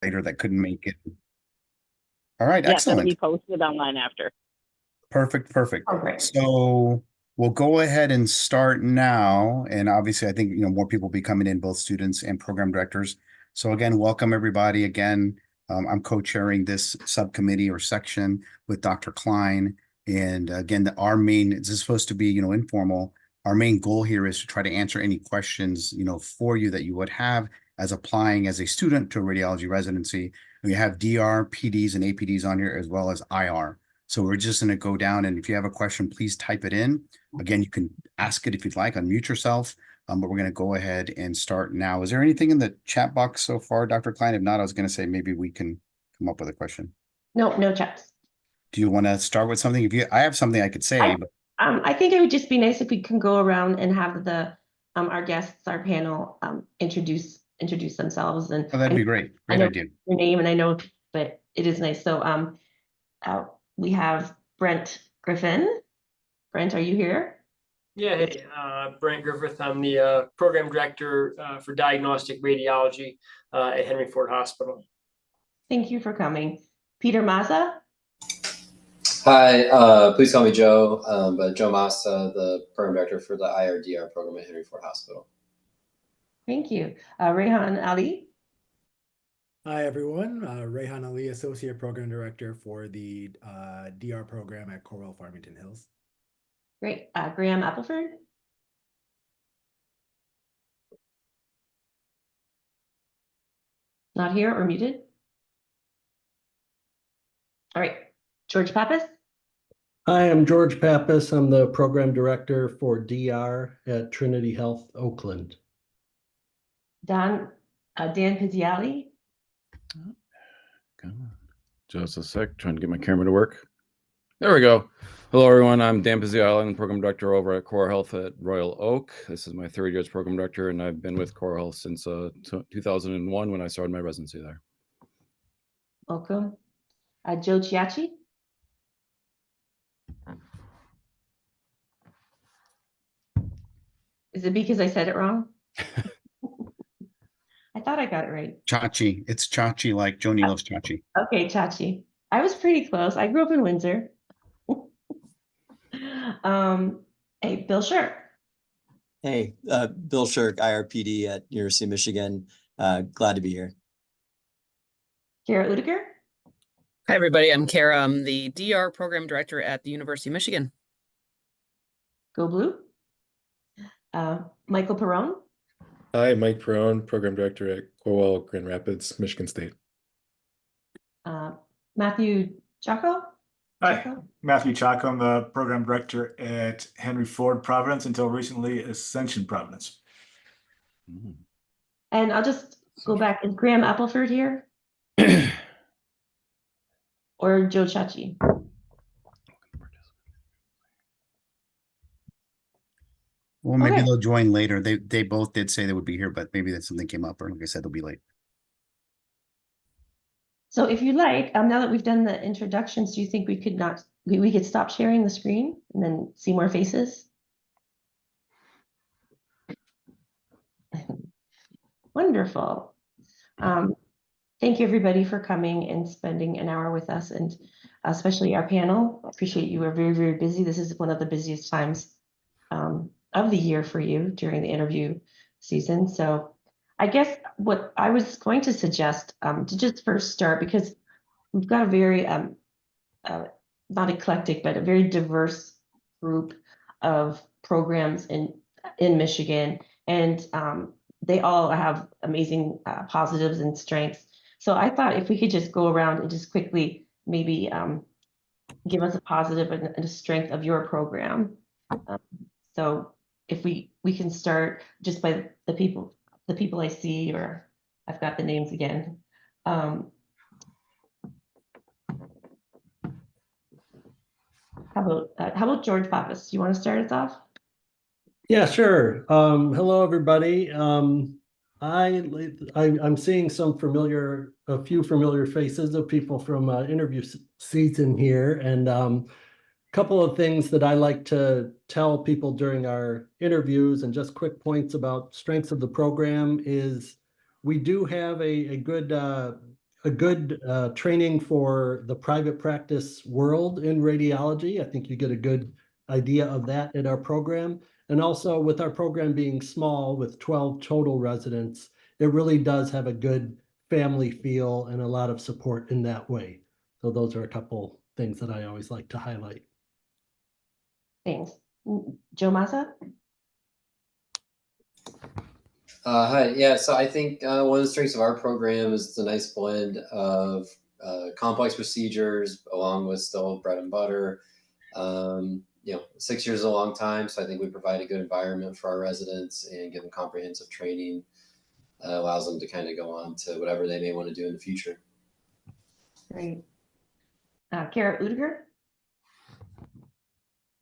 later that couldn't make it. All right, Yes, it'll excellent. be posted online after. Perfect, perfect. Oh, great. So we'll go ahead and start now. And obviously, I think more people will be coming in, both students and program directors. So again, welcome everybody. Again, I'm co-chairing this subcommittee or section with Dr. Klein. And again, this is supposed to be informal. Our main goal here is to try to answer any questions for you that you would have as applying as a student to a radiology residency. We have DR, PDs, and APDs on here, as well as IR. So we're just going to go down, and if you have a question, please type it in. Again, you can ask it if you'd like, unmute yourself, but we're going to go ahead and start now. Is there anything in the chat box so far, Dr. Klein? If not, I was going to say maybe we can come up with a question. No chats. Do you want to start with something? I have something I could say, but I think it would just be nice if we can go around and have our guests, our panel, introduce themselves. And that'd be great. Great idea. Your name, and I know, but it is nice. So we have Brent Griffin. Brent, are you here? Yeah, hey, Brent Griffith. I'm the program director for diagnostic radiology at Henry Ford Hospital. Thank you for coming. Peter Mazza. Hi, please call me Joe, but Joe Massa, the program director for the IRDR program at Henry Ford Hospital. Thank you. Rehan Ali. Hi, everyone. Rehan Ali, Associate Program Director for the DR program at Corwell Farmington Hills. Great. Graham Appleford. Not here or muted? All right. George Pappas. Hi, I'm George Pappas. I'm the Program Director for DR at Trinity Health, Oakland. Dan Pizziali. Come on. Just a sec, trying to get my camera to work. There we go. Hello, everyone. I'm Dan Pizziali. I'm the Program Director over at Core Health at Royal Oak. This is my third year as Program Director, and I've been with Core Health since 2001 when I started my residency there. Welcome. Joe Chiachi. Is it because I said it wrong? I thought I got it right. Chachi. It's Chachi, like Joni loves Chachi. Okay, Chachi. I was pretty close. I grew up in Windsor. Hey, Bill Shirk. Hey, Bill Shirk, IRPD at University of Michigan. Glad to be here. Kara Udiger. Hi, everybody. I'm Kara. I'm the DR Program Director at the University of Michigan. Go Blue. Michael Perrone. Hi, Mike Perrone, Program Director at Corwell, Grand Rapids, Michigan State. Matthew Chaco. Hi, Matthew Chaco. I'm the Program Director at Henry Ford Providence, until recently Ascension Providence. And I'll just go back. Is Graham Appleford here? Or Joe Chachi? Well, maybe they'll join later. They both did say they would be here, but maybe that something came up, or like I said, they'll be late. So if you like, now that we've done the introductions, do you think we could stop sharing the screen and then see more faces? Wonderful. Thank you, everybody, for coming and spending an hour with us, and especially our panel. I appreciate you. We're very, very busy. This is one of the busiest times of the year for you during the interview season. So I guess what I was going to suggest to just first start, because we've got a very, not eclectic, but a very diverse group of programs in Michigan, and they all have amazing positives and strengths. So I thought if we could just go around and just quickly maybe give us a positive and a strength of your program. So if we can start just by the people I see, or I've got the names again. How about George Pappas? Do you want to start us off? Yeah, sure. Hello, everybody. I'm seeing a few familiar faces of people from interview season here, and a couple of things that I like to tell people during our interviews, and just quick points about strengths of the program, is we do have a good a good training for the private practice world in radiology. I think you get a good idea of that at our program. And also with our program being small with 12 total residents, it really does have a good family feel and a lot of support in that way. So those are a couple things that I always like to highlight. Thanks. Joe Massa? Hi, yeah, so I think one of the strengths of our program is the nice blend of complex procedures along with still bread and butter. 6 years is a long time, so I think we provide a good environment for our residents and give them comprehensive training. Allows them to kind of go on to whatever they may want to do in the future. Great. Kara Udiger?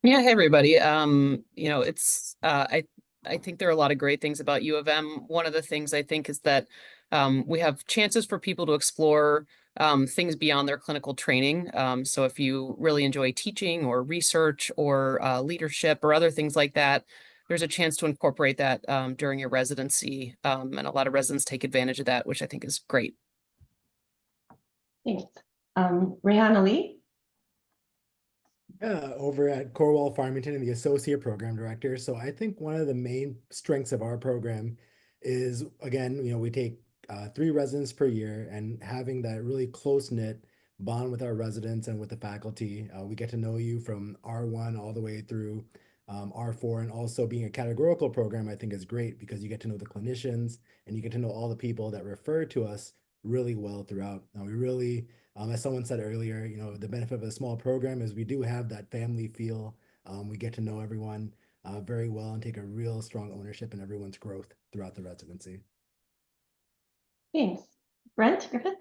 Yeah, hey everybody. It's I think there are a lot of great things about U of M. One of the things I think is that we have chances for people to explore things beyond their clinical training. So if you really enjoy teaching or research or leadership or other things like that, there's a chance to incorporate that during your residency. And a lot of residents take advantage of that, which I think is great. Thanks. Rehan Ali? Over at Cornwall Farmington and the Associate Program Director. So I think one of the main strengths of our program is, again, we take 3 residents per year, and having that really close-knit bond with our residents and with the faculty. We get to know you from R1 all the way through R4, and also being a categorical program, I think is great because you get to know the clinicians and you get to know all the people that refer to us really well throughout. Now, we really, as someone said earlier, the benefit of a small program is we do have that family feel. We get to know everyone very well and take a real strong ownership in everyone's growth throughout the residency. Thanks. Brent Griffith?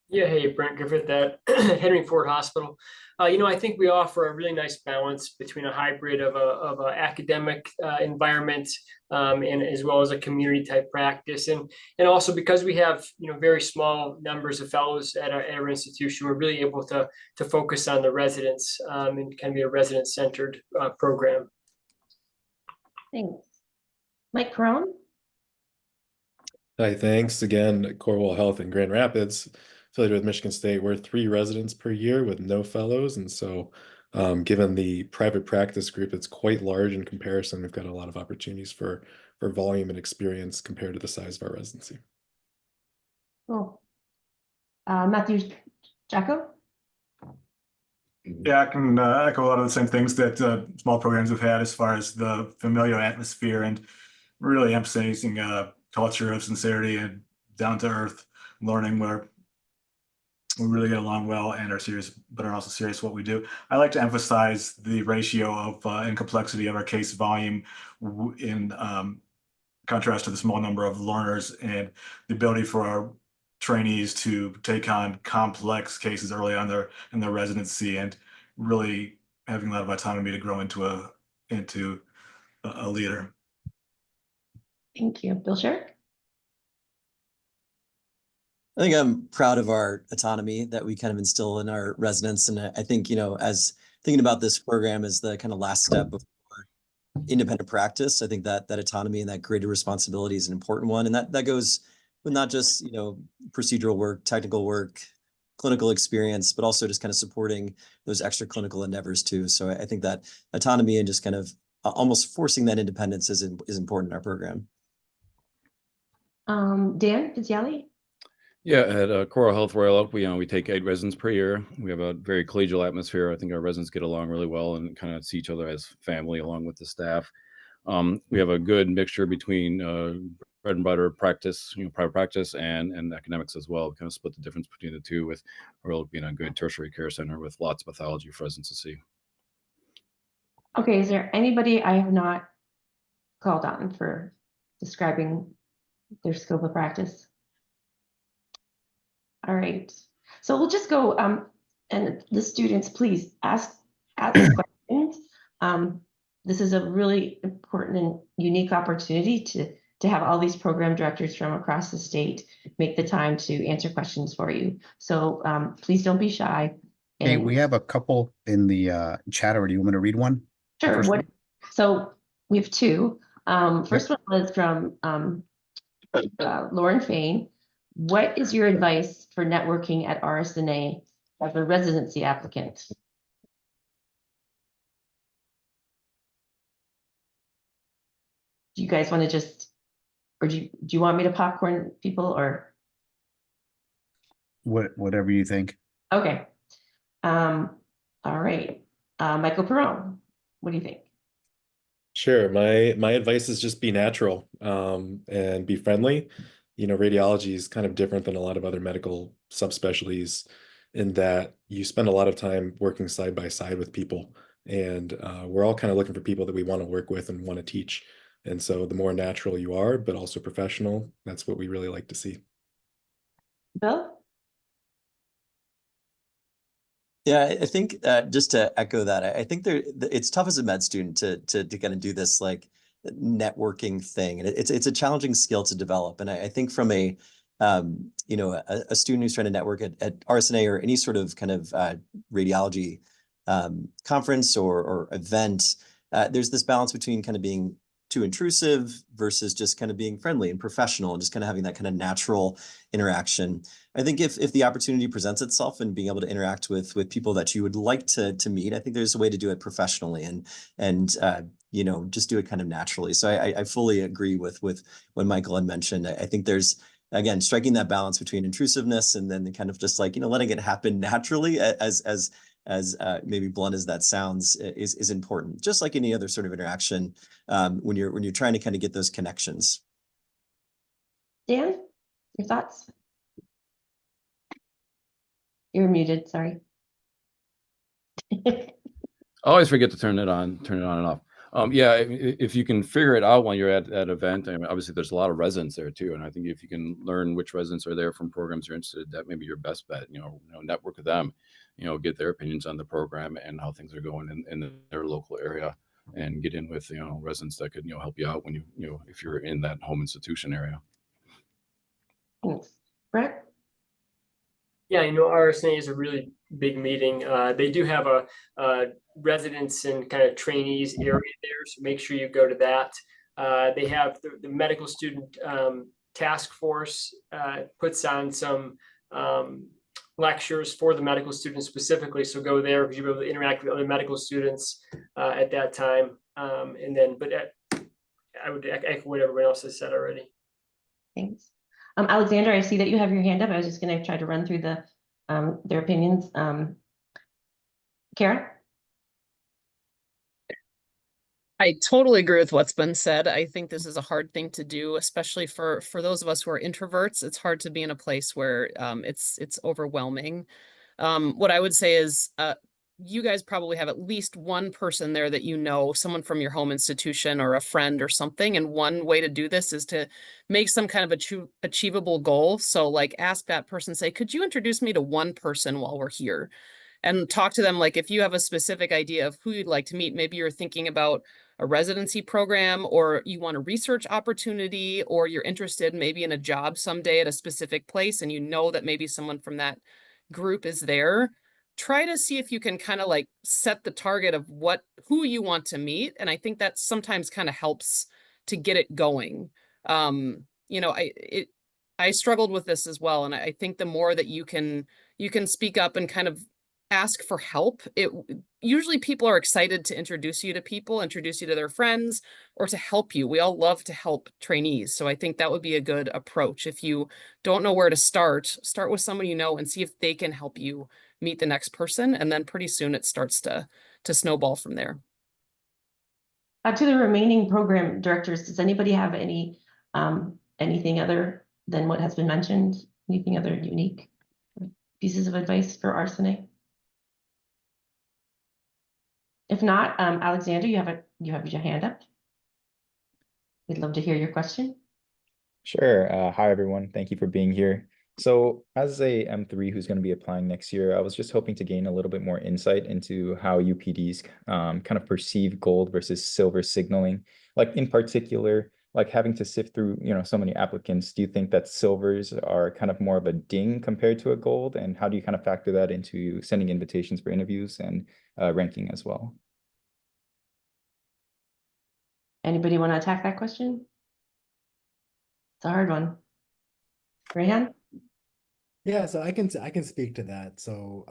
Yeah, hey, Brent Griffith at Henry Ford Hospital. I think we offer a really nice balance between a hybrid of a academic environment and as well as a community type practice, and also because we have very small numbers of fellows at our institution, we're really able to focus on the residents and kind of be a resident centered program. Thanks. Mike Crone? Hi, thanks again. Cornwall Health in Grand Rapids, affiliated with Michigan State. We're 3 residents per year with no fellows, and so given the private practice group, it's quite large in comparison. We've got a lot of opportunities for volume and experience compared to the size of our residency. Cool. Matthew Jacko? Yeah, I can echo a lot of the same things that small programs have had as far as the familial atmosphere and really emphasizing culture of sincerity and down to earth learning where we really get along well and are serious, but are also serious what we do. I like to emphasize the ratio of and complexity of our case volume in contrast to the small number of learners and the ability for our trainees to take on complex cases early on in their residency and really having a lot of autonomy to grow into a leader. Thank you. Bill Sherrick? I think I'm proud of our autonomy that we kind of instill in our residents. And I think, as thinking about this program as the kind of last step before independent practice, I think that autonomy and that greater responsibility is an important one. And that goes with not just, procedural work, technical work, clinical experience, but also just kind of supporting those extra clinical endeavors too. So I think that autonomy and just kind of almost forcing that independence is important in our program. Dan Pizziali? Yeah, at Coral Health Royal Oak, we take 8 residents per year. We have a very collegial atmosphere. I think our residents get along really well and kind of see each other as family along with the staff. We have a good mixture between bread and butter practice, private practice and academics as well. We kind of split the difference between the two, with Royal Oak being a good tertiary care center with lots of pathology for residents to see. Okay, is there anybody I have not called on for describing their scope of practice? All right, so we'll just go, and the students, please ask questions. This is a really important and unique opportunity to have all these program directors from across the state make the time to answer questions for you. So please don't be shy. Hey, we have a couple in the chat already. You want me to read one? Sure. So we have 2. First one was from Lauren Fain. What is your advice for networking at RSNA as a residency applicant? Do you guys want to just, or do you want me to popcorn people or? Whatever you think. Okay. All right. Michael Perone, what do you think? Sure. My advice is just be natural, and be friendly. You know, radiology is kind of different than a lot of other medical subspecialties in that you spend a lot of time working side by side with people, and we're all kind of looking for people that we want to work with and want to teach. And so the more natural you are, but also professional, that's what we really like to see. Bill? Yeah, I think just to echo that, I think it's tough as a med student to kind of do this like networking thing, and it's a challenging skill to develop. And I think from a you know, a student who's trying to network at RSNA or any sort of kind of radiology conference or event, there's this balance between kind of being too intrusive versus just kind of being friendly and professional and just kind of having that kind of natural interaction. I think if the opportunity presents itself and being able to interact with people that you would like to meet, I think there's a way to do it professionally and you know, just do it kind of naturally. So I fully agree with what Michael had mentioned. I think there's, again, striking that balance between intrusiveness and then kind of just like, you know, letting it happen naturally as maybe blunt as that sounds is important. Just like any other sort of interaction when you're trying to kind of get those connections. Dan, your thoughts? You're muted, sorry. I always forget to turn it on and off. Yeah, if you can figure it out when you're at that event, I mean, obviously there's a lot of residents there too, and I think if you can learn which residents are there from programs you're interested in, that may be your best bet. You know, network with them, you know, get their opinions on the program and how things are going in their local area, and get in with, you know, residents that could, you know, help you out when you know, if you're in that home institution area. Thanks. Brett? Yeah, you know, RSNA is a really big meeting. They do have a residents and kind of trainees area there, so make sure you go to that. They have the medical student task force puts on some lectures for the medical students specifically, so go there because you'll be able to interact with other medical students at that time. And then, but I would echo what everyone else has said already. Thanks. Alexander, I see that you have your hand up. I was just going to try to run through their opinions. Kara? I totally agree with what's been said. I think this is a hard thing to do, especially for those of us who are introverts. It's hard to be in a place where it's overwhelming. What I would say is you guys probably have at least one person there that you know, someone from your home institution or a friend or something. And one way to do this is to make some kind of achievable goal. So like ask that person, say, could you introduce me to one person while we're here? And talk to them like if you have a specific idea of who you'd like to meet, maybe you're thinking about a residency program or you want a research opportunity or you're interested maybe in a job someday at a specific place and you know that maybe someone from that group is there. Try to see if you can kind of like set the target of who you want to meet. And I think that sometimes kind of helps to get it going. You know, I struggled with this as well. And I think the more that you can speak up and kind of ask for help, usually people are excited to introduce you to people, introduce you to their friends, or to help you. We all love to help trainees. So I think that would be a good approach. If you don't know where to start with someone you know and see if they can help you meet the next person. And then pretty soon it starts to snowball from there. To the remaining program directors, does anybody have anything other than what has been mentioned? Anything other unique pieces of advice for RSNA? If not, Alexander, you have your hand up. We'd love to hear your question. Sure. Hi, everyone. Thank you for being here. So as a M3 who's going to be applying next year, I was just hoping to gain a little bit more insight into how UPDs kind of perceive gold versus silver signaling. Like in particular, like having to sift through, you know, so many applicants, do you think that silvers are kind of more of a ding compared to a gold? And how do you kind of factor that into sending invitations for interviews and ranking as well? Anybody want to attack that question? It's a hard one. Rayhan? Yeah, so I can speak to that. So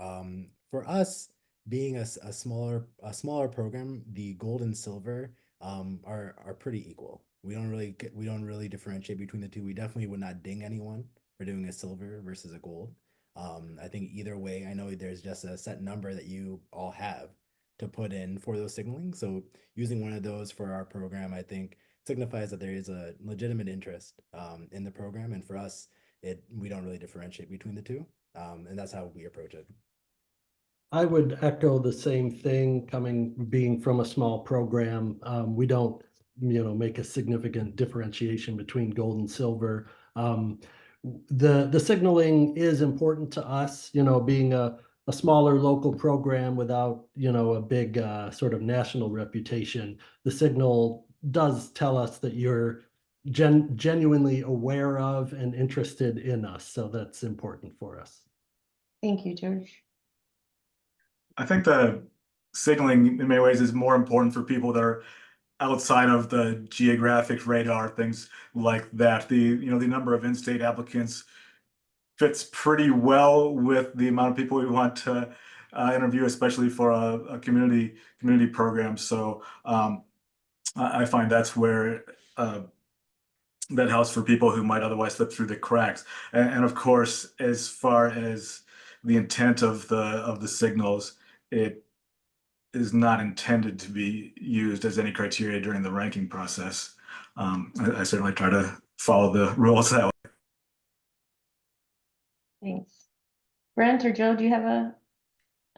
for us being a smaller program, the gold and silver are pretty equal. We don't really differentiate between the two. We definitely would not ding anyone for doing a silver versus a gold. I think either way, I know there's just a set number that you all have to put in for those signaling. So using one of those for our program, I think signifies that there is a legitimate interest in the program, and for us we don't really differentiate between the two, and that's how we approach it. I would echo the same thing being from a small program. We don't, make a significant differentiation between gold and silver. The signaling is important to us, being a smaller local program without, a big sort of national reputation. The signal does tell us that you're genuinely aware of and interested in us. So that's important for us. Thank you, George. I think the signaling in many ways is more important for people that are outside of the geographic radar, things like that. The number of in-state applicants fits pretty well with the amount of people we want to interview, especially for a community program. So I find that's where that helps for people who might otherwise slip through the cracks. And of course, as far as the intent of the signals, it is not intended to be used as any criteria during the ranking process. I certainly try to follow the rules that way. Thanks. Brent or Joe, do you have a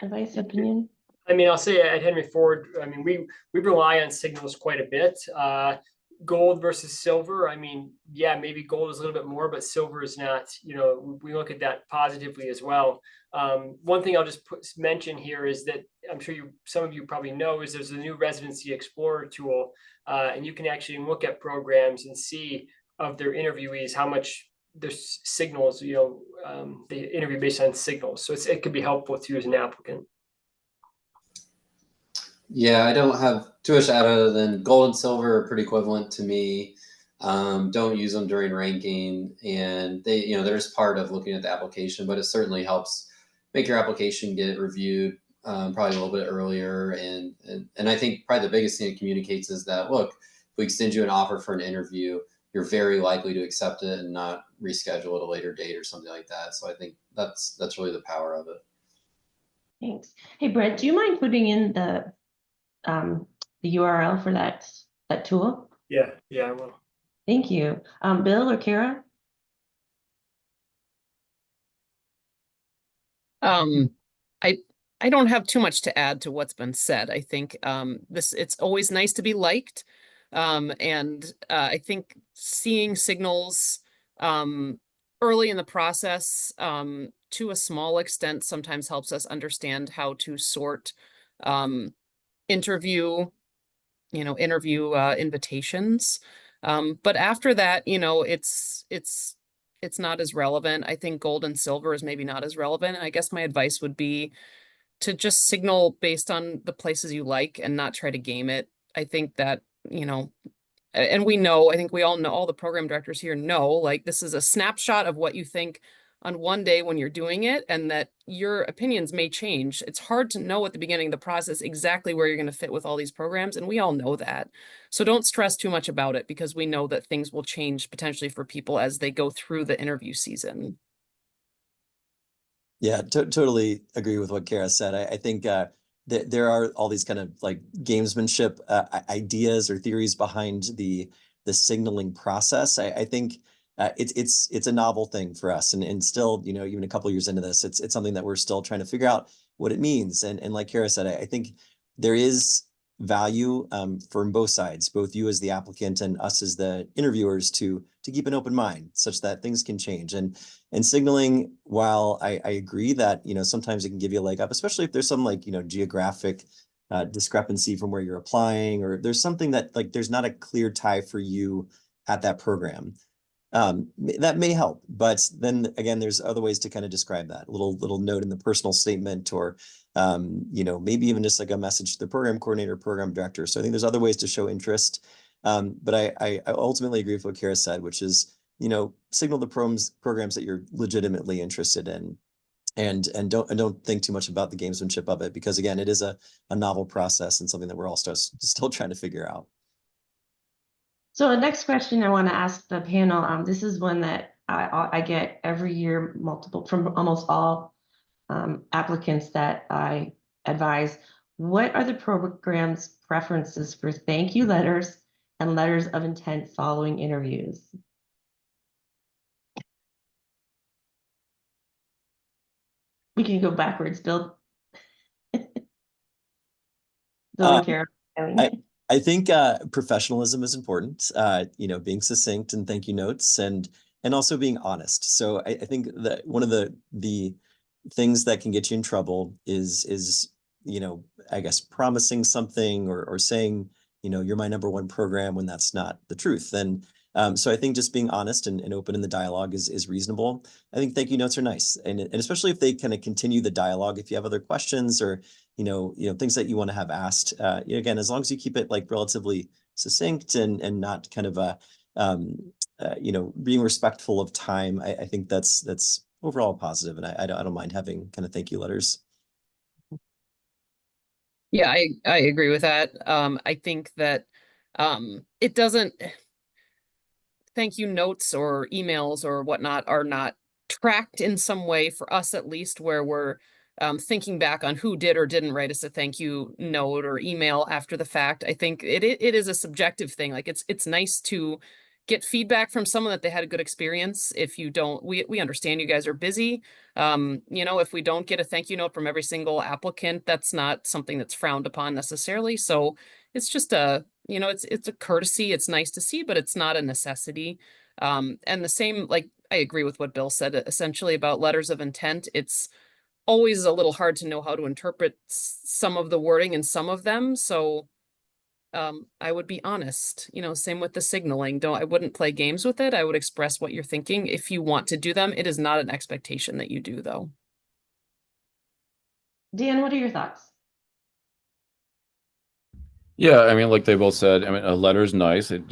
advice, opinion? I mean, I'll say at Henry Ford, I mean, we rely on signals quite a bit. Gold versus silver. I mean, yeah, maybe gold is a little bit more, but silver is not. We look at that positively as well. One thing I'll just mention here is that I'm sure some of you probably know is there's a new Residency Explorer tool, and you can actually look at programs and see of their interviewees how much there's signals. They interview based on signals, so it could be helpful to you as an applicant. Yeah, I don't have too much to add other than gold and silver are pretty equivalent to me. Don't use them during ranking, and there's part of looking at the application, but it certainly helps make your application get reviewed probably a little bit earlier. And I think probably the biggest thing it communicates is that, look, if we extend you an offer for an interview, you're very likely to accept it and not reschedule at a later date or something like that. So I think that's really the power of it. Thanks. Hey, Brett, do you mind putting in the URL for that tool? Yeah, I will. Thank you. Bill or Kara? I don't have too much to add to what's been said. I think it's always nice to be liked. And I think seeing signals early in the process to a small extent sometimes helps us understand how to sort interview invitations. But after that, it's not as relevant. I think gold and silver is maybe not as relevant. I guess my advice would be to just signal based on the places you like and not try to game it. I think that, and I think we all know, all the program directors here know, like, this is a snapshot of what you think on one day when you're doing it, and that your opinions may change. It's hard to know at the beginning of the process exactly where you're going to fit with all these programs, and we all know that. So don't stress too much about it, because we know that things will change potentially for people as they go through the interview season. Yeah, totally agree with what Kara said. I think there are all these kind of like gamesmanship ideas or theories behind the signaling process. I think it's a novel thing for us, and still, even a couple years into this, it's something that we're still trying to figure out what it means. And like Kara said, I think there is value from both sides, both you as the applicant and us as the interviewers, to keep an open mind such that things can change. And signaling, while I agree that sometimes it can give you a leg up, especially if there's some geographic discrepancy from where you're applying, or there's something that there's not a clear tie for you at that program. That may help, but then again, there's other ways to kind of describe that. Little note in the personal statement, or maybe even just like a message to the program coordinator, program director. So I think there's other ways to show interest. But I ultimately agree with what Kara said, which is signal the programs that you're legitimately interested in, and don't think too much about the gamesmanship of it, because again, it is a novel process and something that we're all still trying to figure out. So the next question I want to ask the panel, this is one that I get every year, from almost all applicants that I advise. What are the program's preferences for thank you letters and letters of intent following interviews? We can go backwards, Bill. Bill and Kara. I think professionalism is important, being succinct and thank you notes, and also being honest. So I think that one of the things that can get you in trouble is I guess promising something or saying, you're my #1 program when that's not the truth. And so I think just being honest and open in the dialogue is reasonable. I think thank you notes are nice, and especially if they kind of continue the dialogue. If you have other questions or things that you want to have asked, again, as long as you keep it like relatively succinct and not kind of being respectful of time, I think that's overall positive, and I don't mind having kind of thank you letters. Yeah, I agree with that. I think that it doesn't, thank you notes or emails or whatnot are not tracked in some way, for us at least, where we're thinking back on who did or didn't write us a thank you note or email after the fact. I think it is a subjective thing. Like it's nice to get feedback from someone that they had a good experience. If you don't, we understand you guys are busy. If we don't get a thank you note from every single applicant, that's not something that's frowned upon necessarily. So it's just it's a courtesy. It's nice to see, but it's not a necessity. And the same, like, I agree with what Bill said, essentially about letters of intent. It's always a little hard to know how to interpret some of the wording in some of them. So I would be honest, same with the signaling. I wouldn't play games with it. I would express what you're thinking. If you want to do them, it is not an expectation that you do, though. Dan, what are your thoughts? Yeah, I mean, like they both said, I mean, a letter's nice. It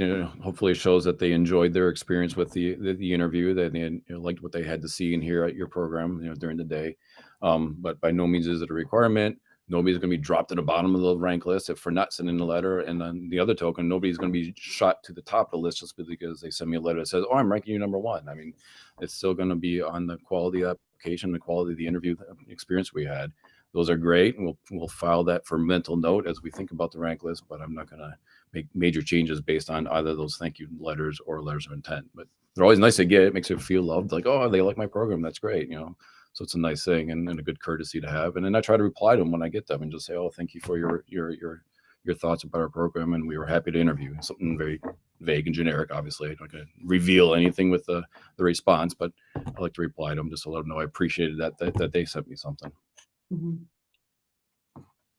hopefully shows that they enjoyed their experience with the interview, that they liked what they had to see and hear at your program, during the day. But by no means is it a requirement. Nobody's going to be dropped to the bottom of the rank list if we're not sending a letter. And on the other token, nobody's going to be shot to the top of the list just because they send me a letter that says, "Oh, I'm ranking you #1." I mean, it's still going to be on the quality of application, the quality of the interview experience we had. Those are great, and we'll file that for mental note as we think about the rank list, but I'm not going to make major changes based on either those thank you letters or letters of intent. But they're always nice to get. It makes you feel loved, like, oh, they like my program. That's great, So it's a nice thing and a good courtesy to have. And then I try to reply to them when I get them and just say, oh, thank you for your thoughts about our program, and we were happy to interview. Something very vague and generic, obviously. I'm not going to reveal anything with the response, but I like to reply to them just to let them know I appreciated that they sent me something.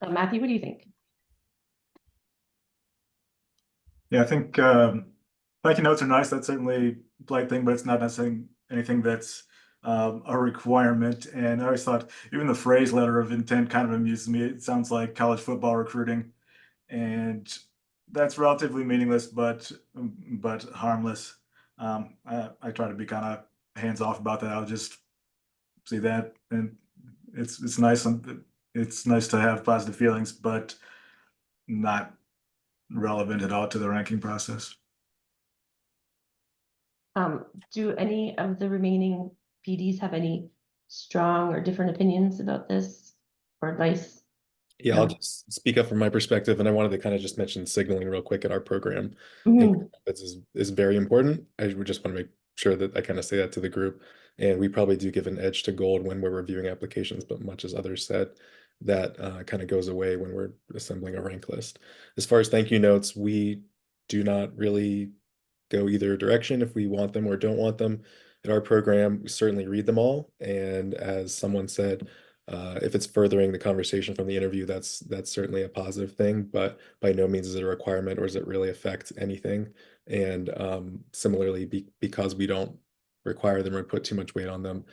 Matthew, what do you think? Yeah, I think thank you notes are nice. That's certainly a polite thing, but it's not necessarily anything that's a requirement. And I always thought even the phrase letter of intent kind of amuses me. It sounds like college football recruiting, and that's relatively meaningless, but harmless. I try to be kind of hands off about that. I'll just see that, and it's nice. It's nice to have positive feelings, but not relevant at all to the ranking process. Do any of the remaining PDs have any strong or different opinions about this or advice? Yeah, I'll just speak up from my perspective, and I wanted to kind of just mention signaling real quick at our program. This is very important. I would just want to make sure that I kind of say that to the group. And we probably do give an edge to gold when we're reviewing applications, but much as others said, that kind of goes away when we're assembling a rank list. As far as thank you notes, we do not really go either direction if we want them or don't want them. At our program, we certainly read them all. And as someone said, if it's furthering the conversation from the interview, that's certainly a positive thing, but by no means is it a requirement or does it really affect anything. And similarly, because we don't require them or put too much weight on them,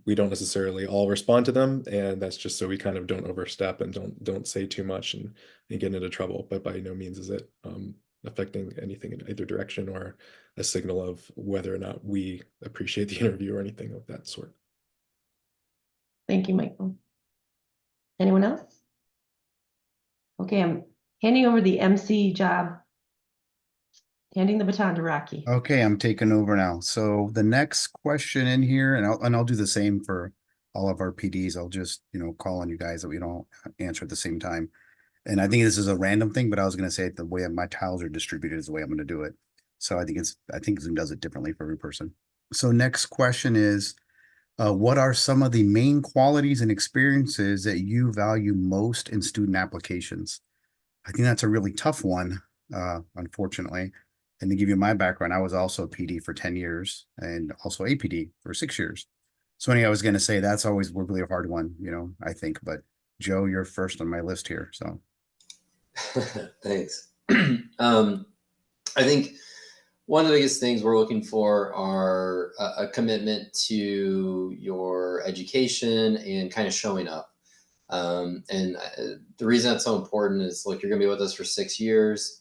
we don't necessarily all respond to them, and that's just so we kind of don't overstep and don't say too much and get into trouble. But by no means is it affecting anything in either direction or a signal of whether or not we appreciate the interview or anything of that sort. Thank you, Michael. Anyone else? Okay, I'm handing over the MC job. Handing the baton to Rocky. Okay, I'm taking over now. So the next question in here, and I'll do the same for all of our PDs. I'll just, call on you guys that we don't answer at the same time. And I think this is a random thing, but I was going to say the way my tiles are distributed is the way I'm going to do it. So I think Zoom does it differently for every person. So next question is, what are some of the main qualities and experiences that you value most in student applications? I think that's a really tough one, unfortunately. And to give you my background, I was also a PD for 10 years and also APD for 6 years. So anyway, I was going to say that's always really a hard one, I think. But Joe, you're first on my list here. So thanks. I think one of the biggest things we're looking for are a commitment to your education and kind of showing up. The reason that's so important is, look, you're going to be with us for 6 years.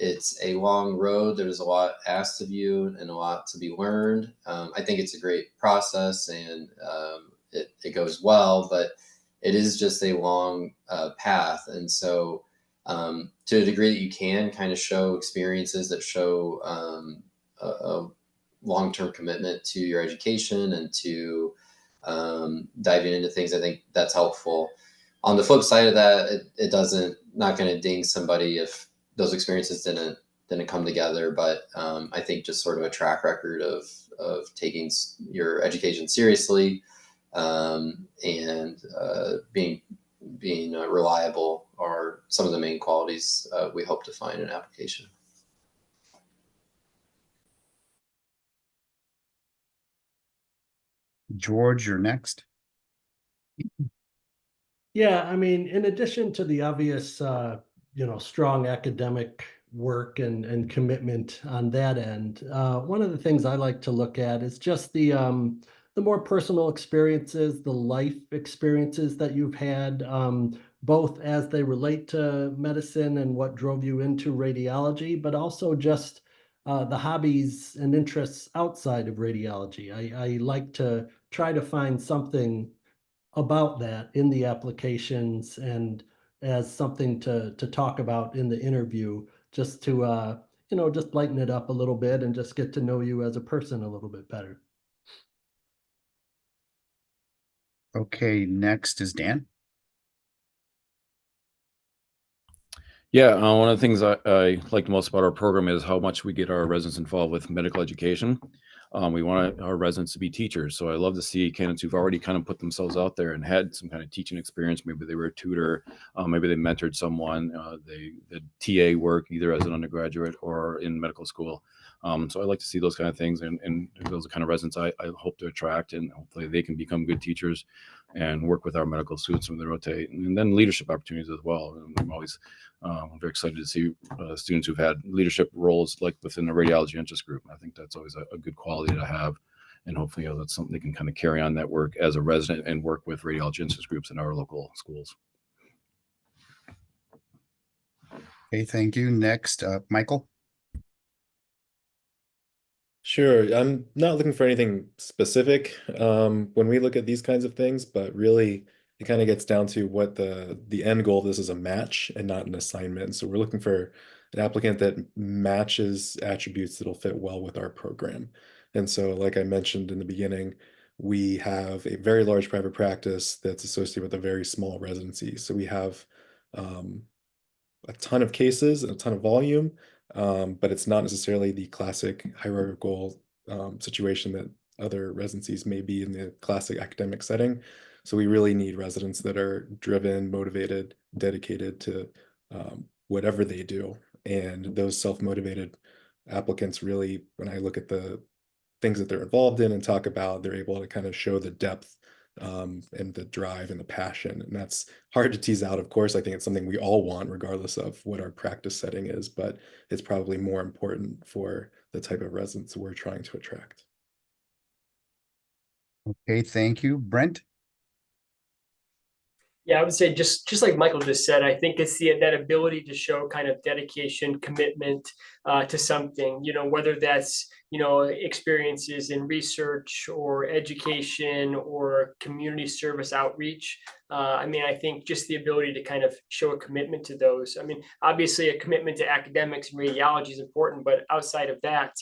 It's a long road. There's a lot asked of you and a lot to be learned. I think it's a great process and it goes well, but it is just a long path. And so to a degree that you can kind of show experiences that show a long-term commitment to your education and to diving into things, I think that's helpful. On the flip side of that, it doesn't, not going to ding somebody if those experiences didn't come together. But I think just sort of a track record of taking your education seriously and being reliable are some of the main qualities we hope to find in an application. George, you're next. Yeah, I mean, in addition to the obvious, strong academic work and commitment on that end, one of the things I like to look at is just the more personal experiences, the life experiences that you've had, both as they relate to medicine and what drove you into radiology, but also just the hobbies and interests outside of radiology. I like to try to find something about that in the applications and as something to talk about in the interview, just to just lighten it up a little bit and just get to know you as a person a little bit better. Okay, next is Dan. Yeah, one of the things I like most about our program is how much we get our residents involved with medical education. We want our residents to be teachers. So I love to see candidates who've already kind of put themselves out there and had some kind of teaching experience. Maybe they were a tutor, maybe they mentored someone, they did TA work either as an undergraduate or in medical school. So I like to see those kind of things, and those are the kind of residents I hope to attract, and hopefully they can become good teachers and work with our medical students when they rotate, and then leadership opportunities as well. And I'm always very excited to see students who've had leadership roles like within the radiology interest group. I think that's always a good quality to have, and hopefully that's something they can kind of carry on that work as a resident and work with radiology interest groups in our local schools. Okay, thank you. Next, Michael. Sure. I'm not looking for anything specific when we look at these kinds of things, but really it kind of gets down to what the end goal of this is, a match and not an assignment. So we're looking for an applicant that matches attributes that'll fit well with our program. And so, like I mentioned in the beginning, we have a very large private practice that's associated with a very small residency. So we have a ton of cases and a ton of volume, but it's not necessarily the classic hierarchical situation that other residencies may be in the classic academic setting. So we really need residents that are driven, motivated, dedicated to whatever they do. And those self-motivated applicants really, when I look at the things that they're involved in and talk about, they're able to kind of show the depth and the drive and the passion. And that's hard to tease out, of course. I think it's something we all want, regardless of what our practice setting is, but it's probably more important for the type of residents we're trying to attract. Okay, thank you. Brent? Yeah, I would say just like Michael just said, I think it's that ability to show kind of dedication, commitment to something, whether that's, experiences in research or education or community service outreach. I mean, I think just the ability to kind of show a commitment to those. I mean, obviously a commitment to academics and radiology is important, but outside of that,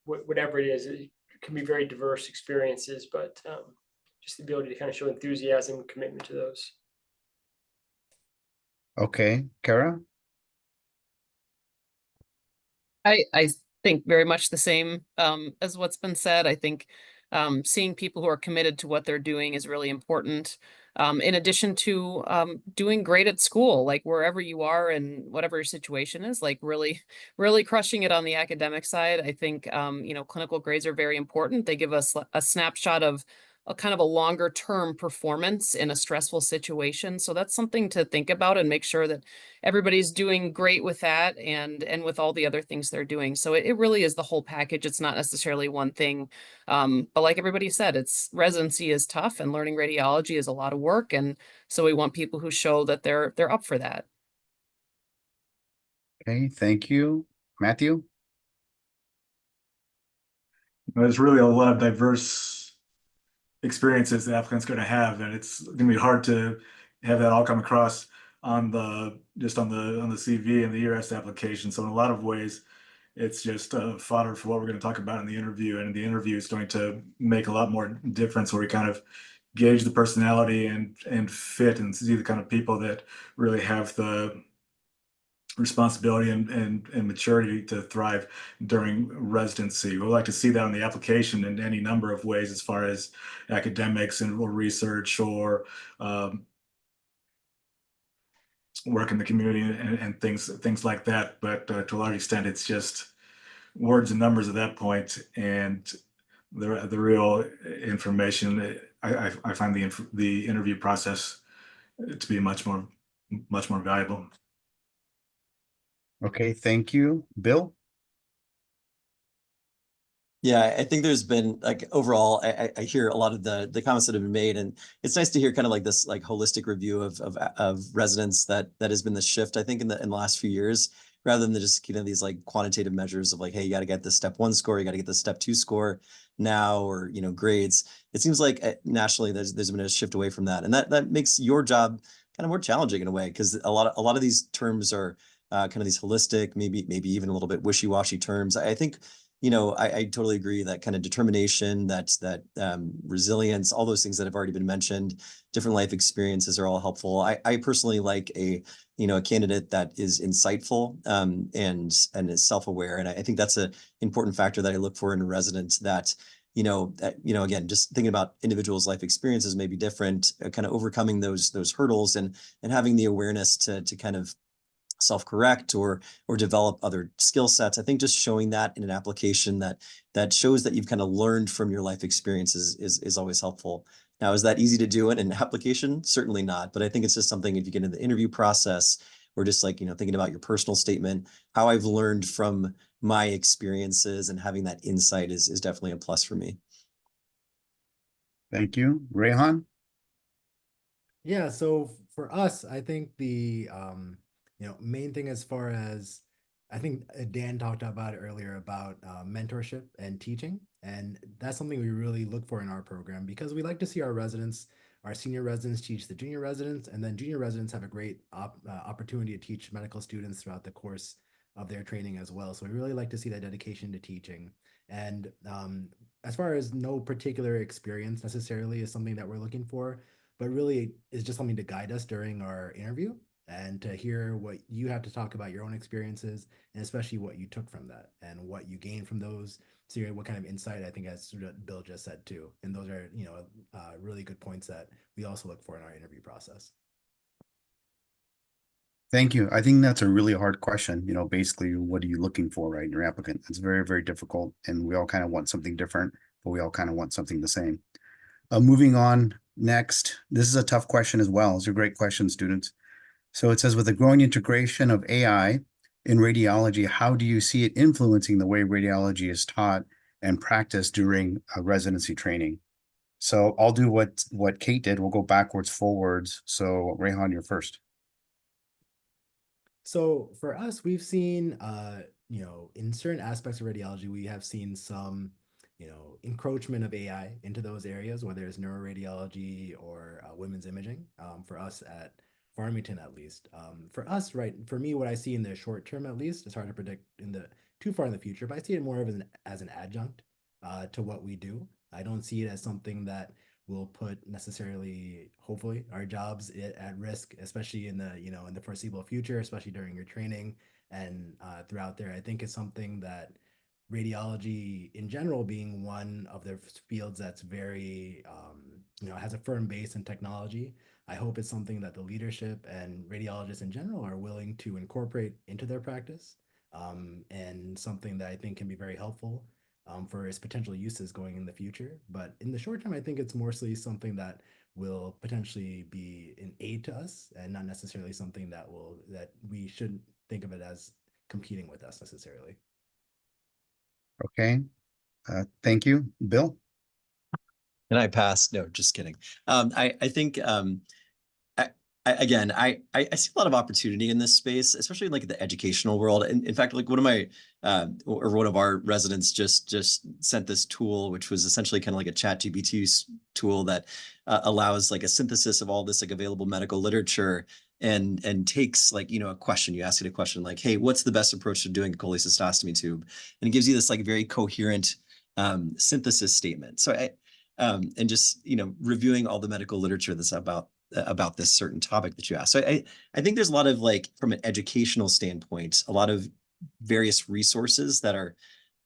whatever it is, it can be very diverse experiences, but just the ability to kind of show enthusiasm and commitment to those. Okay, Kara? I think very much the same as what's been said. I think seeing people who are committed to what they're doing is really important. In addition to doing great at school, like wherever you are and whatever your situation is, like really, really crushing it on the academic side. I think, clinical grades are very important. They give us a snapshot of a kind of a longer term performance in a stressful situation. So that's something to think about and make sure that everybody's doing great with that and with all the other things they're doing. So it really is the whole package. It's not necessarily one thing. But like everybody said, it's residency is tough and learning radiology is a lot of work. And so we want people who show that they're up for that. Okay, thank you. Matthew? There's really a lot of diverse experiences the applicant's going to have, and it's going to be hard to have that all come across on the CV and the ERS application. So in a lot of ways, it's just fodder for what we're going to talk about in the interview, and the interview is going to make a lot more difference where we kind of gauge the personality and fit and see the kind of people that really have the responsibility and maturity to thrive during residency. We'd like to see that on the application in any number of ways, as far as academics or research or work in the community and things like that. But to a large extent, it's just words and numbers at that point, and the real information. I find the interview process to be much more valuable. Okay, thank you. Bill? Yeah, I think there's been like overall, I hear a lot of the comments that have been made, and it's nice to hear kind of like this like holistic review of residents that has been the shift, I think, in the last few years, rather than just these like quantitative measures of like, hey, you got to get the step 1 score, you got to get the step 2 score now, or grades. It seems like nationally there's been a shift away from that, and that makes your job kind of more challenging in a way, because a lot of these terms are kind of these holistic, maybe even a little bit wishy-washy terms. I think I totally agree that kind of determination, that resilience, all those things that have already been mentioned, different life experiences are all helpful. I personally like a candidate that is insightful and is self-aware, and I think that's an important factor that I look for in a resident. That again, just thinking about individuals' life experiences may be different, kind of overcoming those hurdles and having the awareness to kind of self-correct or develop other skill sets. I think just showing that in an application that shows that you've kind of learned from your life experiences is always helpful. Now, is that easy to do in an application? Certainly not. But I think it's just something, if you get into the interview process, or just like, thinking about your personal statement, how I've learned from my experiences and having that insight is definitely a plus for me. Thank you. Rehan? Yeah, so for us, I think the main thing, as far as I think Dan talked about it earlier, about mentorship and teaching. And that's something we really look for in our program, because we like to see our senior residents teach the junior residents, and then junior residents have a great opportunity to teach medical students throughout the course of their training as well. So we really like to see that dedication to teaching. And as far as no particular experience necessarily is something that we're looking for, but really is just something to guide us during our interview, and to hear what you have to talk about your own experiences, and especially what you took from that and what you gained from those. So what kind of insight, I think, as Bill just said too. And those are, really good points that we also look for in our interview process. Thank you. I think that's a really hard question. Basically, what are you looking for, right, in your applicant? It's very, very difficult, and we all kind of want something different, but we all kind of want something the same. Moving on next, this is a tough question as well. It's a great question, students. So it says, with the growing integration of AI in radiology, how do you see it influencing the way radiology is taught and practiced during residency training? So I'll do what Kate did. We'll go backwards, forwards. So Rayhan, you're first. So for us, we've seen, in certain aspects of radiology, we have seen some, encroachment of AI into those areas, whether it's neuroradiology or women's imaging. For us at Farmington, at least, for us, right? For me, what I see in the short term, at least, it's hard to predict in the too far in the future, but I see it more of as an adjunct to what we do. I don't see it as something that will put necessarily, hopefully, our jobs at risk, especially in the foreseeable future, especially during your training and throughout there. I think it's something that radiology in general being one of the fields that's very has a firm base in technology. I hope it's something that the leadership and radiologists in general are willing to incorporate into their practice, and something that I think can be very helpful for its potential uses going in the future. But in the short term, I think it's mostly something that will potentially be an aid to us and not necessarily something that we shouldn't think of it as competing with us necessarily. Okay. Thank you. Bill? And I pass. No, just kidding. I think again, I see a lot of opportunity in this space, especially like the educational world. And in fact, like one of my or one of our residents just sent this tool, which was essentially kind of like a ChatGPT tool that allows like a synthesis of all this like available medical literature and takes like, a question. You ask it a question like, hey, what's the best approach to doing a cholecystostomy tube? And it gives you this like very coherent synthesis statement. So and just reviewing all the medical literature that's about this certain topic that you asked. So I think there's a lot of like from an educational standpoint, a lot of various resources that are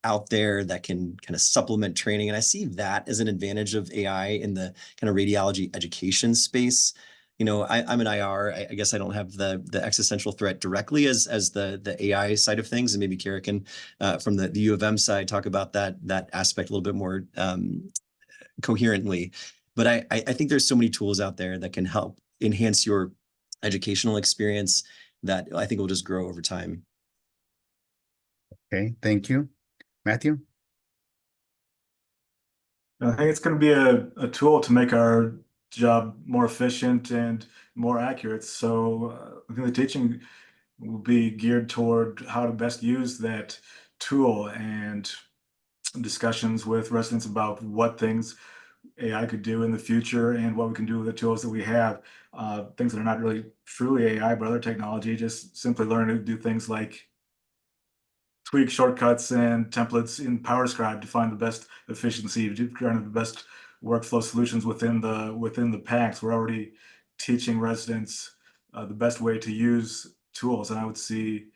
out there that can kind of supplement training. And I see that as an advantage of AI in the kind of radiology education space. I'm an IR. I guess I don't have the existential threat directly as the AI side of things. And maybe Kara can, from the U of M side, talk about that aspect a little bit more coherently. But I think there's so many tools out there that can help enhance your educational experience that I think will just grow over time. Okay, thank you. Matthew? I think it's going to be a tool to make our job more efficient and more accurate. So I think the teaching will be geared toward how to best use that tool and discussions with residents about what things AI could do in the future and what we can do with the tools that we have. Things that are not really truly AI, but other technology, just simply learn to do things like tweak shortcuts and templates in PowerScribe to find the best efficiency, to find the best workflow solutions within the packs. We're already teaching residents the best way to use tools, and I would see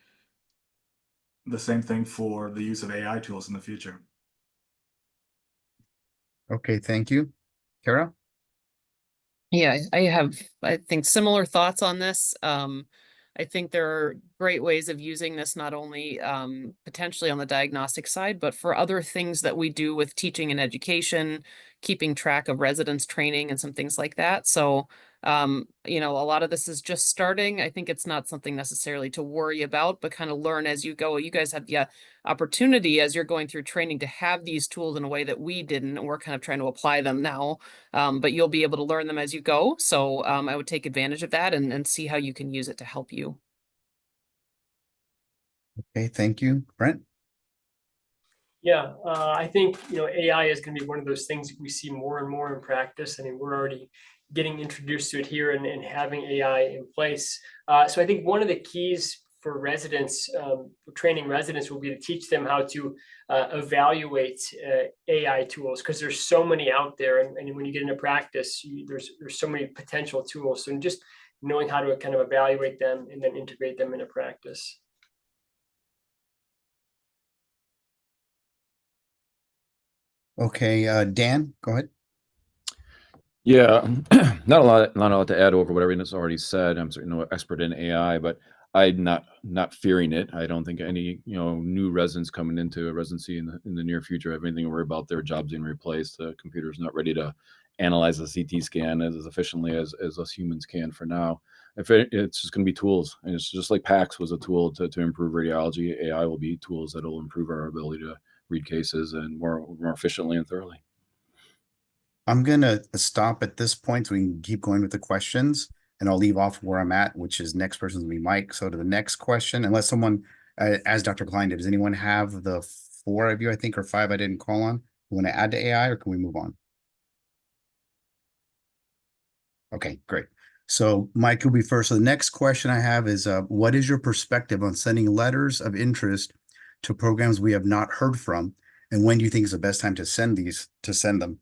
the same thing for the use of AI tools in the future. Okay, thank you. Kara? Yeah, I think similar thoughts on this. I think there are great ways of using this, not only potentially on the diagnostic side, but for other things that we do with teaching and education, keeping track of residents training and some things like that. So, a lot of this is just starting. I think it's not something necessarily to worry about, but kind of learn as you go. You guys have the opportunity as you're going through training to have these tools in a way that we didn't, and we're kind of trying to apply them now. But you'll be able to learn them as you go. So I would take advantage of that and see how you can use it to help you. Okay, thank you. Brent? Yeah, I think AI is going to be one of those things that we see more and more in practice. I mean, we're already getting introduced to it here and having AI in place. So I think one of the keys for residents, for training residents, will be to teach them how to evaluate AI tools, because there's so many out there, and when you get into practice, there's so many potential tools. So just knowing how to kind of evaluate them and then integrate them into practice. Okay, Dan, go ahead. Yeah, not a lot to add over what everything's already said. I'm certainly no expert in AI, but I'm not fearing it. I don't think any new residents coming into a residency in the near future have anything to worry about their jobs being replaced. The computer's not ready to analyze a CT scan as efficiently as us humans can for now. It's just going to be tools, and it's just like PACS was a tool to improve radiology. AI will be tools that will improve our ability to read cases and more efficiently and thoroughly. I'm gonna stop at this point so we can keep going with the questions, and I'll leave off where I'm at, which is next person's gonna be Mike. So to the next question, unless someone, as Dr. Klein did, does anyone have the 4 of you, I think, or 5 I didn't call on? Want to add to AI, or can we move on? Okay, great. So Mike will be first. So the next question I have is, what is your perspective on sending letters of interest to programs we have not heard from? And when do you think is the best time to send them?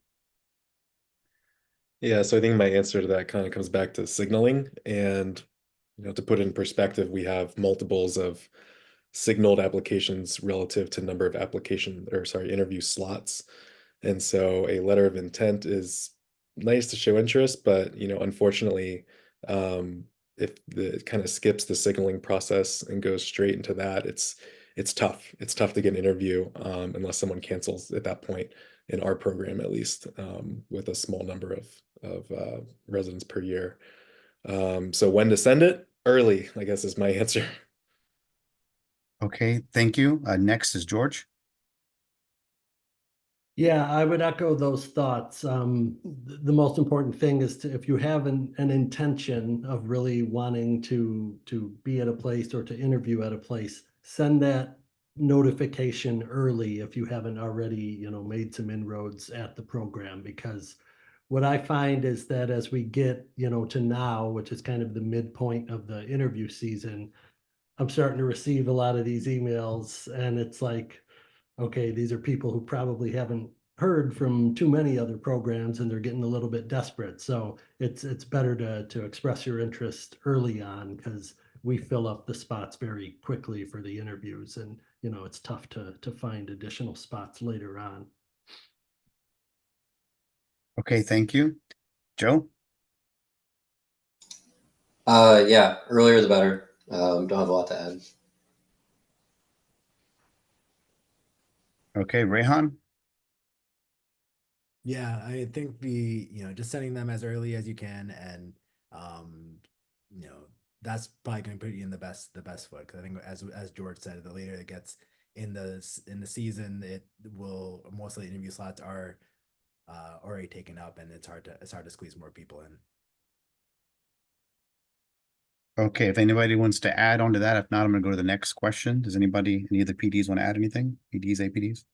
Yeah, so I think my answer to that kind of comes back to signaling. And to put it in perspective, we have multiples of signaled applications relative to number of interview slots. And so a letter of intent is nice to show interest, but unfortunately, if it kind of skips the signaling process and goes straight into that, it's tough. It's tough to get an interview unless someone cancels at that point in our program, at least with a small number of residents per year. So when to send it? Early, I guess, is my answer. Okay, thank you. Next is George. Yeah, I would echo those thoughts. The most important thing is if you have an intention of really wanting to be at a place or to interview at a place, send that notification early if you haven't already, made some inroads at the program. Because what I find is that as we get, to now, which is kind of the midpoint of the interview season, I'm starting to receive a lot of these emails, and it's like, okay, these are people who probably haven't heard from too many other programs, and they're getting a little bit desperate. So it's better to express your interest early on, because we fill up the spots very quickly for the interviews, and it's tough to find additional spots later on. Okay, thank you. Joe? Yeah, earlier the better. Don't have a lot to add. Okay, Rehan? Yeah, I think just sending them as early as you can, and that's probably going to put you in the best foot. Because I think, as George said, the later it gets in the season, it will most of the interview slots are already taken up, and it's hard to squeeze more people in. Okay, if anybody wants to add on to that, if not, I'm gonna go to the next question. Does any of the PDs want to add anything? PDs, APDs?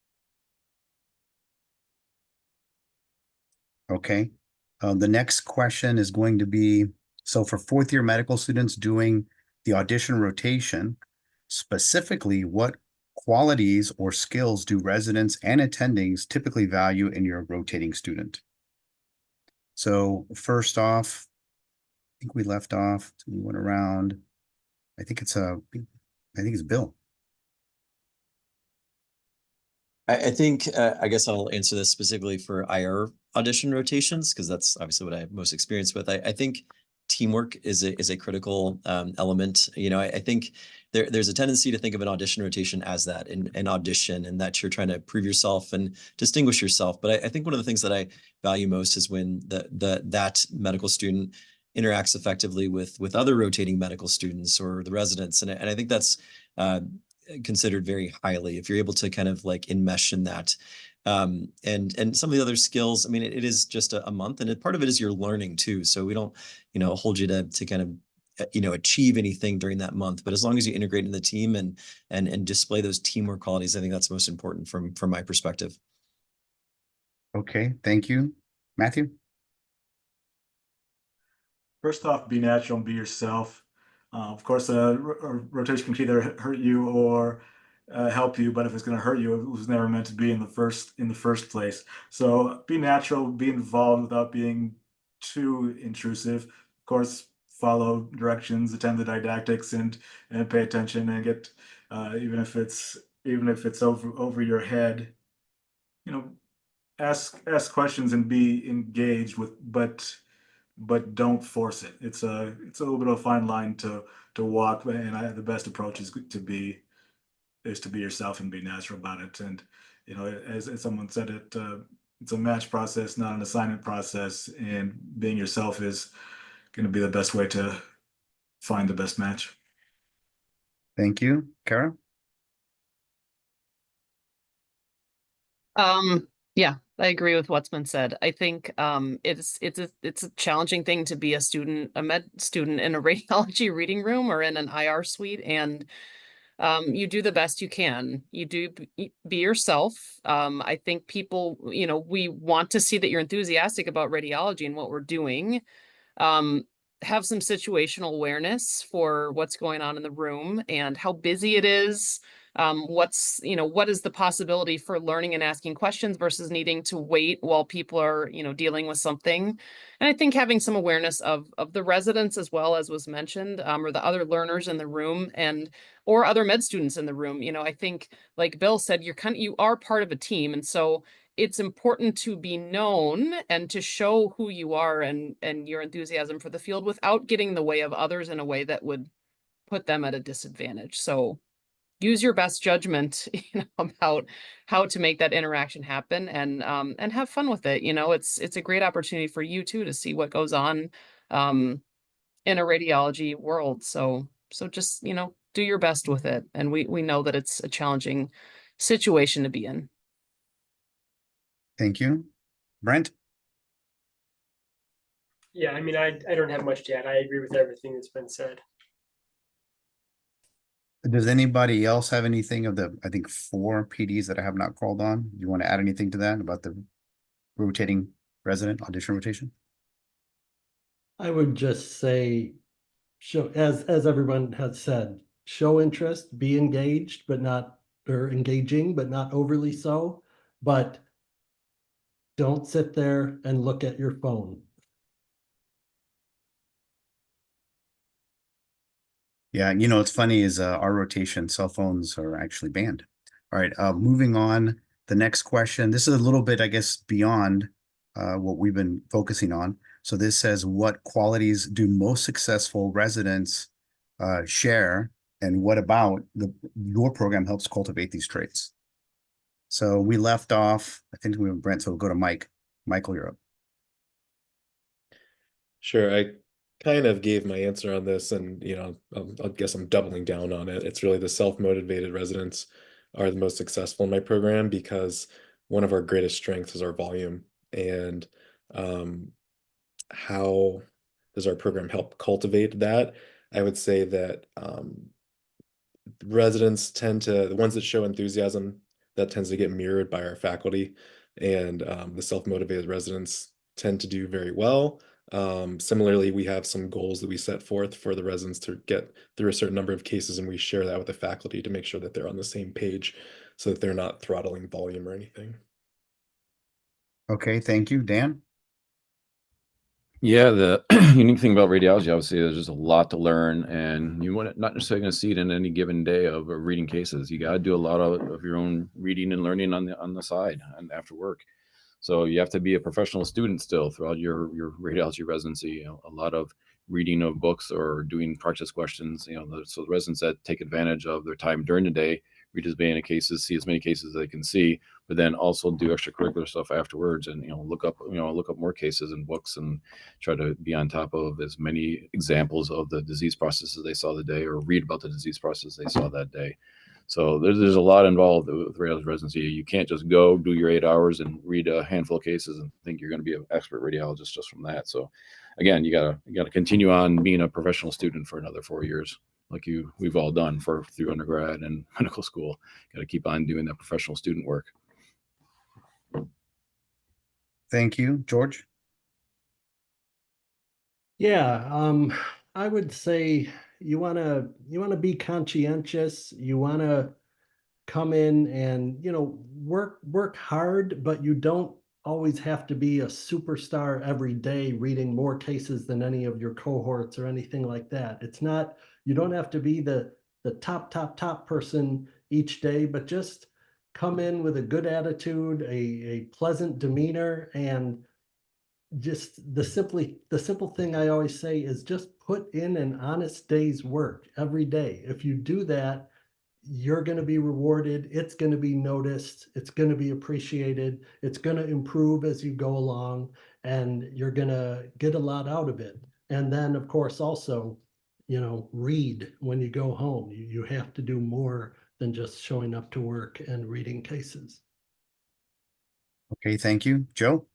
Okay. The next question is going to be, so for 4th-year medical students doing the audition rotation, specifically, what qualities or skills do residents and attendings typically value in your rotating student? So first off, I think we left off, we went around. I think it's Bill. I think I guess I'll answer this specifically for IR audition rotations, because that's obviously what I have most experience with. I think teamwork is a critical element. I think there's a tendency to think of an audition rotation as that, an audition, and that you're trying to prove yourself and distinguish yourself. But I think one of the things that I value most is when that medical student interacts effectively with other rotating medical students or the residents, and I think that's considered very highly if you're able to kind of like enmesh in that. And some of the other skills, I mean, it is just a month, and part of it is you're learning too. So we don't, hold you to kind of, achieve anything during that month. But as long as you integrate in the team and display those teamwork qualities, I think that's most important from my perspective. Okay, thank you. Matthew? First off, be natural and be yourself. Of course, a rotation can either hurt you or help you, but if it's going to hurt you, it was never meant to be in the first place. So be natural, be involved without being too intrusive. Of course, follow directions, attend the didactics, and pay attention, and get even if it's over your head, ask questions and be engaged with, but don't force it. It's a little bit of a fine line to walk, and the best approach is to be yourself and be natural about it. And as someone said, it's a match process, not an assignment process, and being yourself is going to be the best way to find the best match. Thank you. Kara? Yeah, I agree with what's been said. I think it's a challenging thing to be a student, a med student in a radiology reading room or in an IR suite, and you do the best you can. You do be yourself. I think people, we want to see that you're enthusiastic about radiology and what we're doing. um, have some situational awareness for what's going on in the room and how busy it is. What is the possibility for learning and asking questions versus needing to wait while people are, dealing with something. And I think having some awareness of the residents as well as was mentioned, or the other learners in the room and or other med students in the room. I think like Bill said, you are part of a team. And so it's important to be known and to show who you are and your enthusiasm for the field without getting in the way of others in a way that would put them at a disadvantage. So use your best judgment, about how to make that interaction happen and have fun with it. It's a great opportunity for you too to see what goes on um, in a radiology world. So just, do your best with it. And we know that it's a challenging situation to be in. Thank you. Brent? Yeah, I mean, I don't have much to add. I agree with everything that's been said. Does anybody else have anything of the, I think, 4 PDs that I have not called on? Do you want to add anything to that about the rotating resident audition rotation? I would just say, show, as everyone has said, show interest, be engaged, but not, or engaging, but not overly so. But don't sit there and look at your phone. Yeah, what's funny is our rotation cell phones are actually banned. All right, moving on. The next question. This is a little bit, I guess, beyond what we've been focusing on. So this says, what qualities do most successful residents share, and what about your program helps cultivate these traits? So we left off, I think we were Brent, so we'll go to Mike. Michael, you're up. Sure, I kind of gave my answer on this, and I guess I'm doubling down on it. It's really the self-motivated residents are the most successful in my program because one of our greatest strengths is our volume. And how does our program help cultivate that? I would say that residents tend to, the ones that show enthusiasm, that tends to get mirrored by our faculty, and the self-motivated residents tend to do very well. Similarly, we have some goals that we set forth for the residents to get through a certain number of cases, and we share that with the faculty to make sure that they're on the same page so that they're not throttling volume or anything. Okay, thank you. Dan? Yeah, the unique thing about radiology, obviously, there's just a lot to learn, and you want not necessarily going to see it in any given day of reading cases. You got to do a lot of your own reading and learning on the side and after work. So you have to be a professional student still throughout your radiology residency. A lot of reading of books or doing practice questions. So the residents that take advantage of their time during the day, read as many cases, see as many cases as they can see, but then also do extracurricular stuff afterwards, and look up more cases and books, and try to be on top of as many examples of the disease processes they saw the day, or read about the disease process they saw that day. So there's a lot involved with radiology residency. You can't just go do your 8 hours and read a handful of cases and think you're going to be an expert radiologist just from that. So again, you gotta continue on being a professional student for another 4 years, like we've all done through undergrad and medical school. Got to keep on doing that professional student work. Thank you. George? Yeah, I would say you wanna be conscientious. You wanna come in and work hard, but you don't always have to be a superstar every day reading more cases than any of your cohorts or anything like that. It's not, you don't have to be the top person each day, but just come in with a good attitude, a pleasant demeanor, and just the simple thing I always say is just put in an honest day's work every day. If you do that, you're going to be rewarded. It's going to be noticed. It's going to be appreciated. It's going to improve as you go along, and you're going to get a lot out of it. And then, of course, also, read when you go home. You have to do more than just showing up to work and reading cases. Okay, thank you. Joe?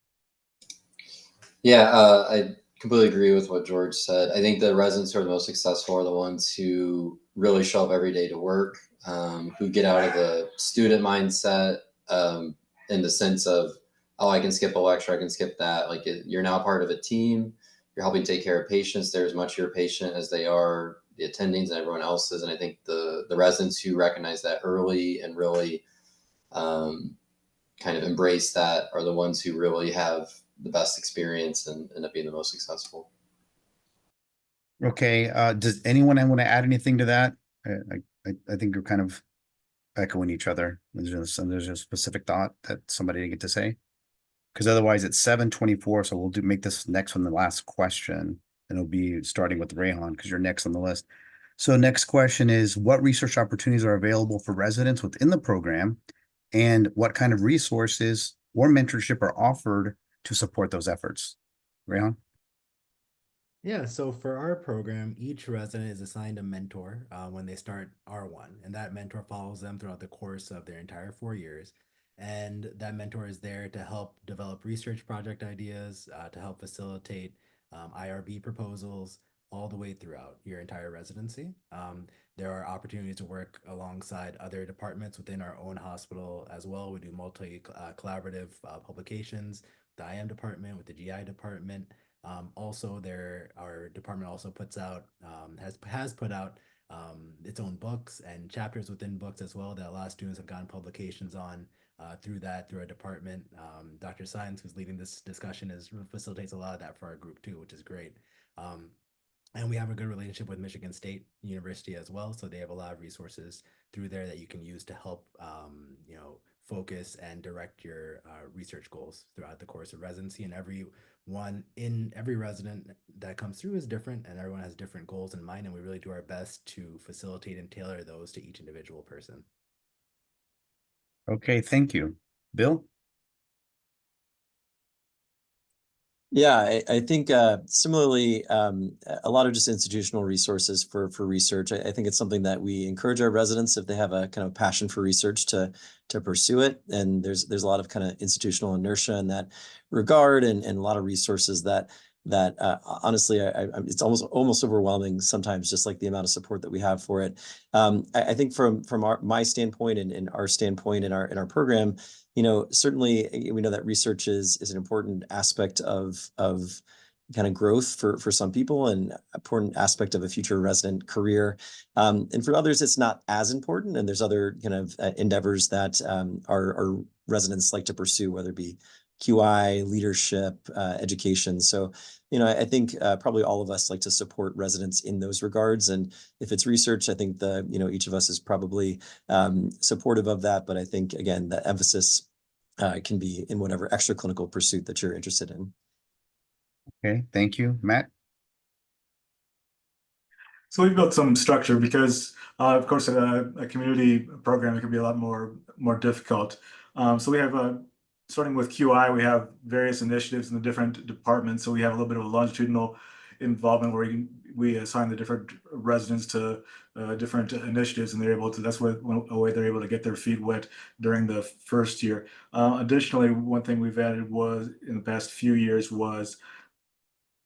Yeah, I completely agree with what George said. I think the residents who are the most successful are the ones who really show up every day to work, who get out of the student mindset, in the sense of, oh, I can skip a lecture, I can skip that. Like you're now part of a team. You're helping take care of patients. They're as much your patient as they are the attendings and everyone else's. And I think the residents who recognize that early and really kind of embrace that are the ones who really have the best experience and end up being the most successful. Okay, does anyone want to add anything to that? I think you're kind of echoing each other. There's a specific thought that somebody didn't get to say? Because otherwise it's 7:24, so we'll make this next one the last question, and it'll be starting with Rayhan because you're next on the list. So next question is, what research opportunities are available for residents within the program, and what kind of resources or mentorship are offered to support those efforts? Rayhan? Yeah, so for our program, each resident is assigned a mentor when they start R1, and that mentor follows them throughout the course of their entire 4 years. And that mentor is there to help develop research project ideas, to help facilitate IRB proposals all the way throughout your entire residency. There are opportunities to work alongside other departments within our own hospital as well. We do multi-collaborative publications, the IM department with the GI department. Also, our department also puts out has put out its own books and chapters within books as well that a lot of students have gotten publications on through our department. Dr. Science, who's leading this discussion, facilitates a lot of that for our group too, which is great. And we have a good relationship with Michigan State University as well, so they have a lot of resources through there that you can use to help focus and direct your research goals throughout the course of residency. And every resident that comes through is different, and everyone has different goals in mind, and we really do our best to facilitate and tailor those to each individual person. Okay, thank you. Bill? Yeah, I think similarly, a lot of just institutional resources for research. I think it's something that we encourage our residents, if they have a kind of passion for research, to pursue it. And there's a lot of kind of institutional inertia in that regard, and a lot of resources that honestly, it's almost overwhelming sometimes, just like the amount of support that we have for it. I think from my standpoint and our standpoint in our program, certainly we know that research is an important aspect of kind of growth for some people, and important aspect of a future resident career. And for others, it's not as important. And there's other kind of endeavors that our residents like to pursue, whether it be QI, leadership, education. So, I think probably all of us like to support residents in those regards. And if it's research, I think each of us is probably supportive of that. But I think, again, the emphasis can be in whatever extra clinical pursuit that you're interested in. Okay, thank you. Matt? So we've built some structure because, of course, a community program, it can be a lot more difficult. So we have, starting with QI, we have various initiatives in the different departments. So we have a little bit of a longitudinal involvement where we assign the different residents to different initiatives, and they're able to. That's a way they're able to get their feet wet during the first year. Additionally, one thing we've added was in the past few years was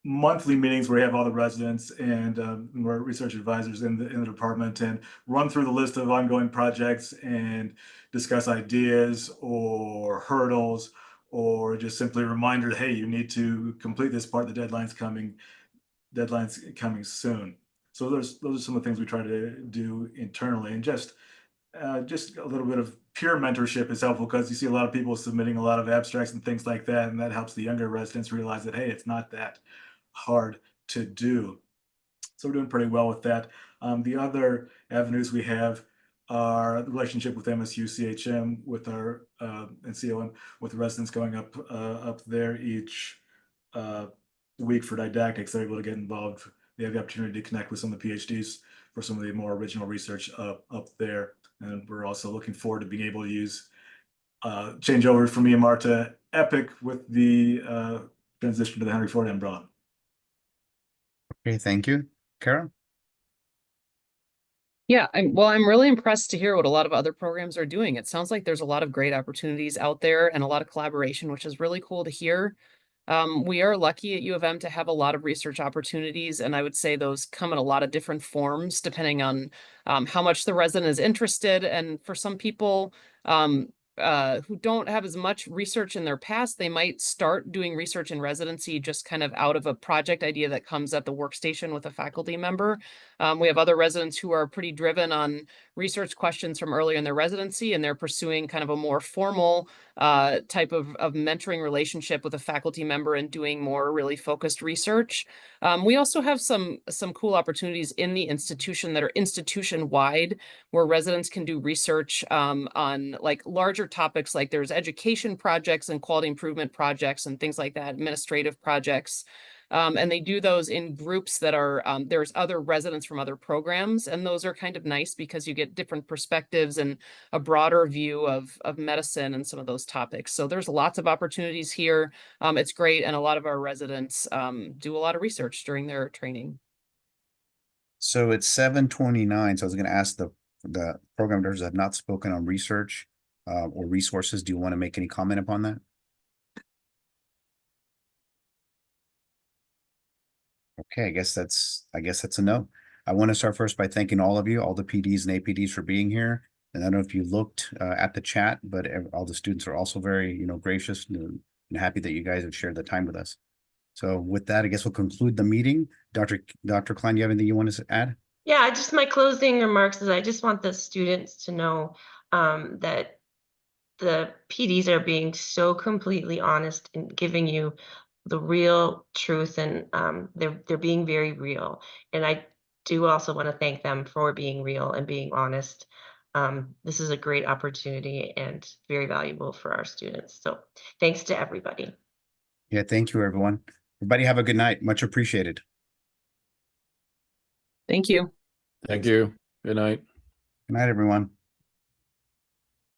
monthly meetings where we have all the residents and our research advisors in the department, and run through the list of ongoing projects and discuss ideas or hurdles, or just simply a reminder, hey, you need to complete this part, the deadline's coming soon. So those are some of the things we try to do internally, and just a little bit of peer mentorship is helpful, because you see a lot of people submitting a lot of abstracts and things like that, and that helps the younger residents realize that, hey, it's not that hard to do. So we're doing pretty well with that. The other avenues we have are the relationship with MSU CHM, with our and COM, with residents going up there each week for didactics. They're able to get involved. They have the opportunity to connect with some of the PhDs for some of the more original research up there. And we're also looking forward to being able to use changeover from EMR to Epic with the transition to the Henry Ford umbrella. Okay, thank you. Kara? Yeah, I'm really impressed to hear what a lot of other programs are doing. It sounds like there's a lot of great opportunities out there and a lot of collaboration, which is really cool to hear. We are lucky at U of M to have a lot of research opportunities, and I would say those come in a lot of different forms depending on how much the resident is interested. And for some people who don't have as much research in their past, they might start doing research in residency just kind of out of a project idea that comes at the workstation with a faculty member. We have other residents who are pretty driven on research questions from earlier in their residency, and they're pursuing kind of a more formal type of mentoring relationship with a faculty member and doing more really focused research. We also have some cool opportunities in the institution that are institution wide, where residents can do research on like larger topics, like there's education projects and quality improvement projects and things like that, administrative projects. And they do those in groups that are, there's other residents from other programs, and those are kind of nice because you get different perspectives and a broader view of medicine and some of those topics. So there's lots of opportunities here. It's great, and a lot of our residents do a lot of research during their training. So it's 7:29. So I was going to ask the program directors that have not spoken on research or resources. Do you want to make any comment upon that? Okay, I guess that's a no. I want to start first by thanking all of you, all the PDs and APDs for being here. And I don't know if you looked at the chat, but all the students are also very, gracious and happy that you guys have shared the time with us. So with that, I guess we'll conclude the meeting. Dr. Klein, do you have anything you want to add? Yeah, just my closing remarks is I just want the students to know that the PDs are being so completely honest in giving you the real truth, and they're being very real. And I do also want to thank them for being real and being honest. This is a great opportunity and very valuable for our students. So thanks to everybody. Yeah, thank you, everyone. Everybody have a good night. Much appreciated. Thank you. Thank you. Good night. Good night, everyone.